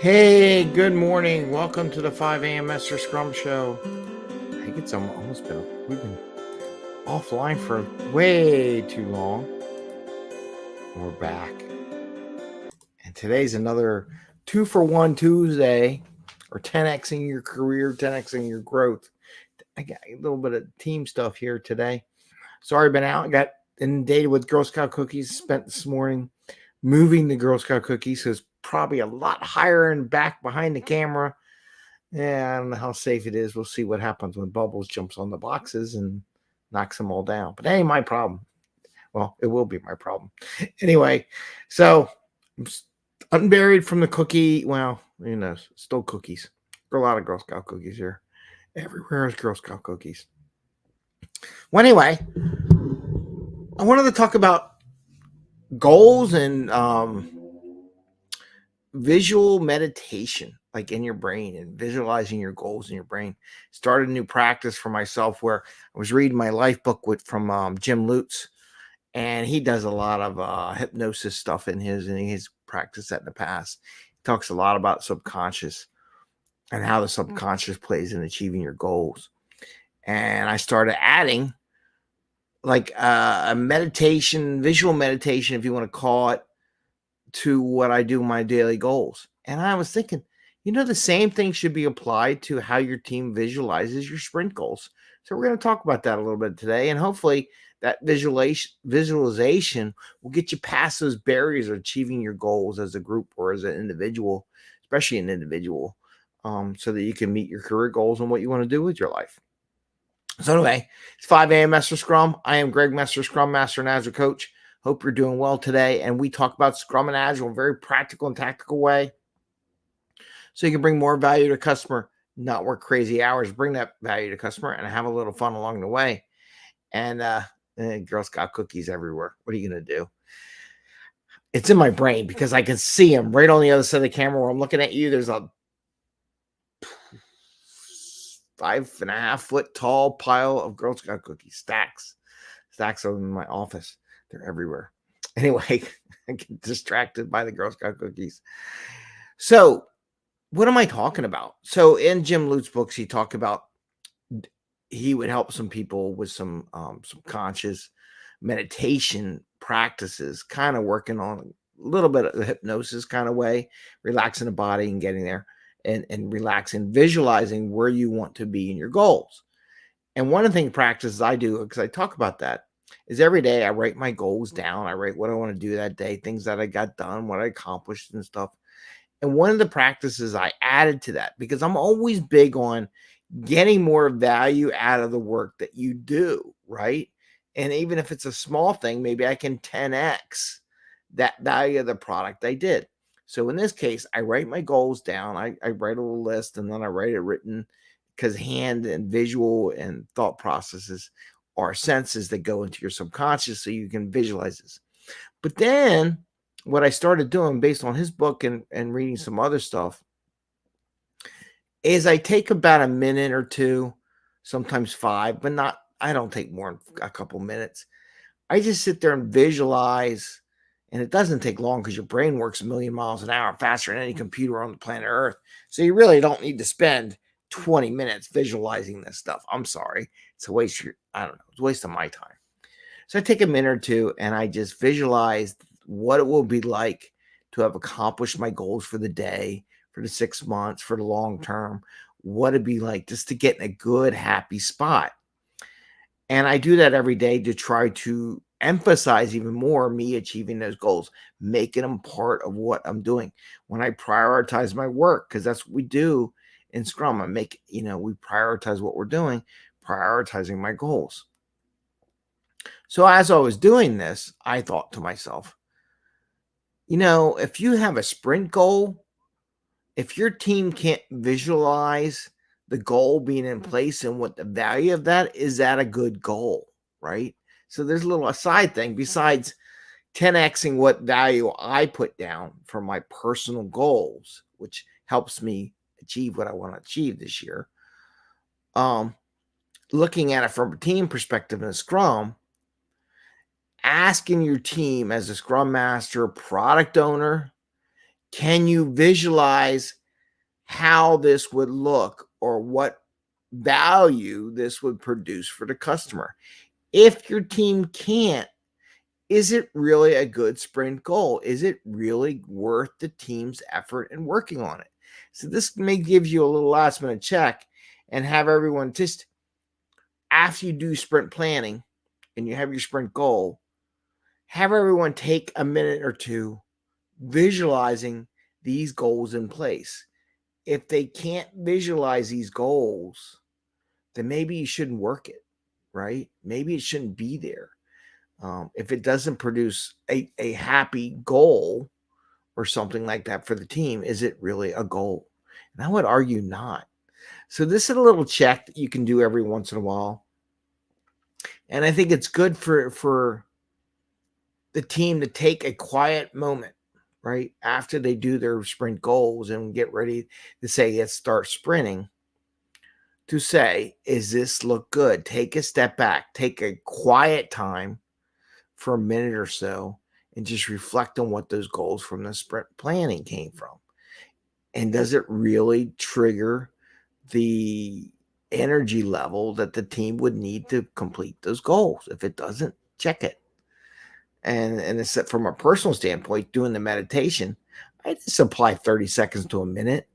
Hey, good morning. Welcome to the 5 a.m. Mester Scrum Show. I think it's almost we've been offline for way too long. We're back. And today's another 2-for-1 Tuesday, or 10xing your career, 10xing your growth. I got a little bit of team stuff here today. Sorry, been out. Got inundated with Girl Scout cookies. Spent this morning moving the Girl Scout cookies. So it's probably a lot higher and back behind the camera. Yeah, I don't know how safe it is. We'll see what happens when Bubbles jumps on the boxes and knocks them all down. But that ain't my problem. Well, it will be my problem. Anyway, so I'm unburied from the cookie. Well, still cookies. There are a lot of Girl Scout cookies here. Everywhere is Girl Scout cookies. Well, anyway, I wanted to talk about goals and visual meditation, like in your brain, and visualizing your goals in your brain. Started a new practice for myself where I was reading my life book from Jim Lutes, and he does a lot of hypnosis stuff in his practice that in the past. He talks a lot about subconscious and how the subconscious plays in achieving your goals. And I started adding like a meditation, visual meditation, if you want to call it, to what I do my daily goals. And I was thinking, the same thing should be applied to how your team visualizes your sprint goals. So we're going to talk about that a little bit today. And hopefully that visualization will get you past those barriers of achieving your goals as a group or as an individual, especially an individual, so that you can meet your career goals and what you want to do with your life. So anyway, it's 5 a.m. Mester Scrum. I am Greg Mester, Scrum Master and Agile Coach. Hope you're doing well today. And we talk about Scrum and Agile in a very practical and tactical way, so you can bring more value to customer, not work crazy hours, bring that value to customer and have a little fun along the way. And Girl Scout cookies everywhere. What are you going to do? It's in my brain because I can see them right on the other side of the camera where I'm looking at you. There's a 5.5 foot tall pile of Girl Scout cookies, stacks over in my office. They're everywhere. Anyway, I get distracted by the Girl Scout cookies. So what am I talking about? So in Jim Lutes' books, he talked about he would help some people with some conscious meditation practices, kind of working on a little bit of the hypnosis kind of way, relaxing the body and getting there and relaxing, visualizing where you want to be in your goals. And one of the practices I do, because I talk about that, is every day I write my goals down. I write what I want to do that day, things that I got done, what I accomplished and stuff. And one of the practices I added to that, because I'm always big on getting more value out of the work that you do, right? And even if it's a small thing, maybe I can 10x that value of the product I did. So in this case, I write my goals down. I write a little list and then I write it written, because hand and visual and thought processes are senses that go into your subconscious so you can visualize this. But then what I started doing based on his book and reading some other stuff is I take about a minute or two, sometimes 5, but I don't take more than a couple minutes. I just sit there and visualize, and it doesn't take long because your brain works a million miles an hour faster than any computer on the planet Earth. So you really don't need to spend 20 minutes visualizing this stuff. I'm sorry. It's a waste it's a waste of my time. So I take a minute or two and I just visualize what it will be like to have accomplished my goals for the day, for the 6 months, for the long term, what it'd be like just to get in a good, happy spot. And I do that every day to try to emphasize even more me achieving those goals, making them part of what I'm doing. When I prioritize my work, because that's what we do in Scrum, we prioritize what we're doing, prioritizing my goals. So as I was doing this, I thought to myself, if you have a sprint goal, if your team can't visualize the goal being in place and what the value of that is, that a good goal, right? So there's a little aside thing besides 10xing what value I put down for my personal goals, which helps me achieve what I want to achieve this year. Looking at it from a team perspective in a Scrum, asking your team as a Scrum Master, product owner, Can you visualize how this would look or what value this would produce for the customer? If your team can't, is it really a good sprint goal? Is it really worth the team's effort in working on it? So this may give you a little last minute check and have everyone just, after you do sprint planning and you have your sprint goal, have everyone take a minute or two visualizing these goals in place. If they can't visualize these goals, then maybe you shouldn't work it, right? Maybe it shouldn't be there. If it doesn't produce a happy goal or something like that for the team, is it really a goal? And I would argue not. So this is a little check that you can do every once in a while. And I think it's good for the team to take a quiet moment, right? After they do their sprint goals and get ready to say, let's start sprinting, to say, is this look good? Take a step back, take a quiet time for a minute or so and just reflect on what those goals from the sprint planning came from. And does it really trigger the energy level that the team would need to complete those goals? If it doesn't, check it. And it's from a personal standpoint, doing the meditation, I just apply 30 seconds to a minute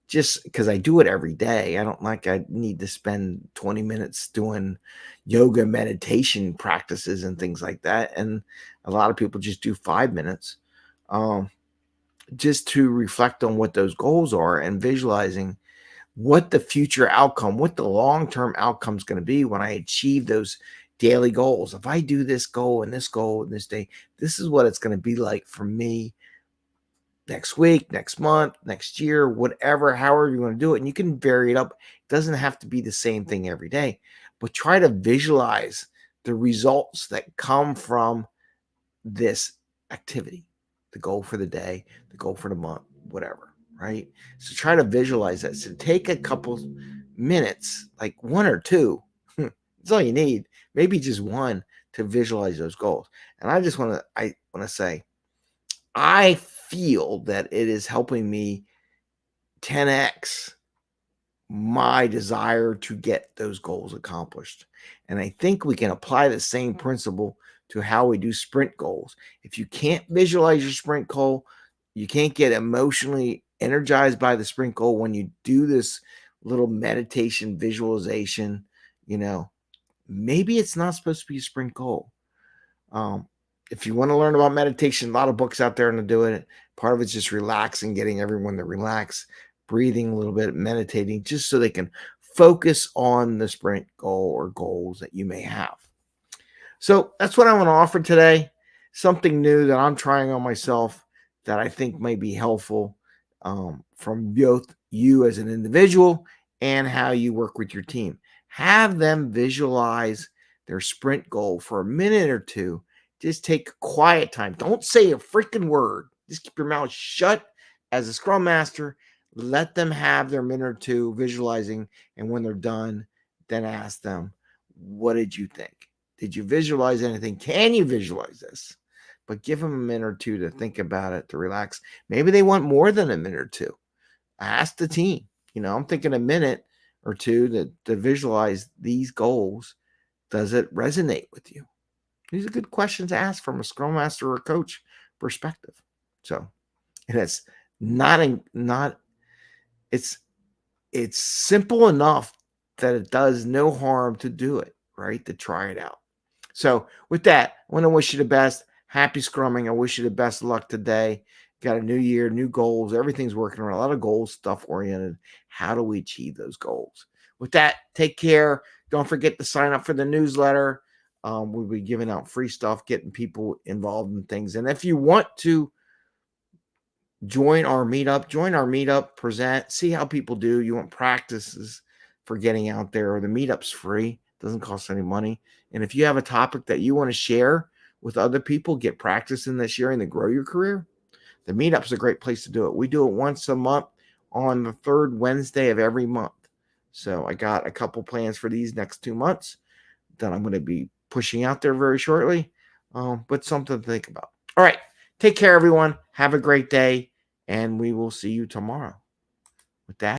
just because I do it every day. I need to spend 20 minutes doing yoga meditation practices and things like that. And a lot of people just do 5 minutes just to reflect on what those goals are and visualizing what the future outcome, what the long-term outcome is going to be when I achieve those daily goals. If I do this goal and this goal and this day, this is what it's going to be like for me next week, next month, next year, whatever, however you want to do it. And you can vary it up. It doesn't have to be the same thing every day, but try to visualize the results that come from this activity, the goal for the day, the goal for the month, whatever, right? So try to visualize that. So take a couple minutes, like 1 or 2. That's all you need. Maybe just 1 to visualize those goals. And I want to say, I feel that it is helping me 10x my desire to get those goals accomplished. And I think we can apply the same principle to how we do sprint goals. If you can't visualize your sprint goal, you can't get emotionally energized by the sprint goal when you do this little meditation visualization, maybe it's not supposed to be a sprint goal. If you want to learn about meditation, a lot of books out there to do it. Part of it's just relaxing, getting everyone to relax, breathing a little bit, meditating, just so they can focus on the sprint goal or goals that you may have. So that's what I want to offer today. Something new that I'm trying on myself that I think may be helpful from both you as an individual and how you work with your team. Have them visualize their sprint goal for a minute or 2. Just take quiet time. Don't say a freaking word. Just keep your mouth shut as a Scrum Master. Let them have their minute or 2 visualizing. And when they're done, then ask them, what did you think? Did you visualize anything? Can you visualize this? But give them a minute or 2 to think about it, to relax. Maybe they want more than a minute or 2. Ask the team. I'm thinking a minute or 2 to visualize these goals. Does it resonate with you? These are good questions to ask from a Scrum Master or coach perspective. So, and it's it's simple enough that it does no harm to do it, right? To try it out. So with that, I want to wish you the best. Happy Scrumming. I wish you the best of luck today. Got a new year, new goals. Everything's working around. A lot of goals, stuff oriented. How do we achieve those goals? With that, take care. Don't forget to sign up for the newsletter. We'll be giving out free stuff, getting people involved in things. And if you want to join our meetup, present, see how people do. You want practices for getting out there, or the meetup's free. Doesn't cost any money. And if you have a topic that you want to share with other people, get practice in that sharing to grow your career, the meetup's a great place to do it. We do it once a month on the 3rd Wednesday of every month. So I got a couple plans for these next 2 months that I'm going to be pushing out there very shortly, but something to think about. All right. Take care, everyone. Have a great day. and we will see you tomorrow. With that.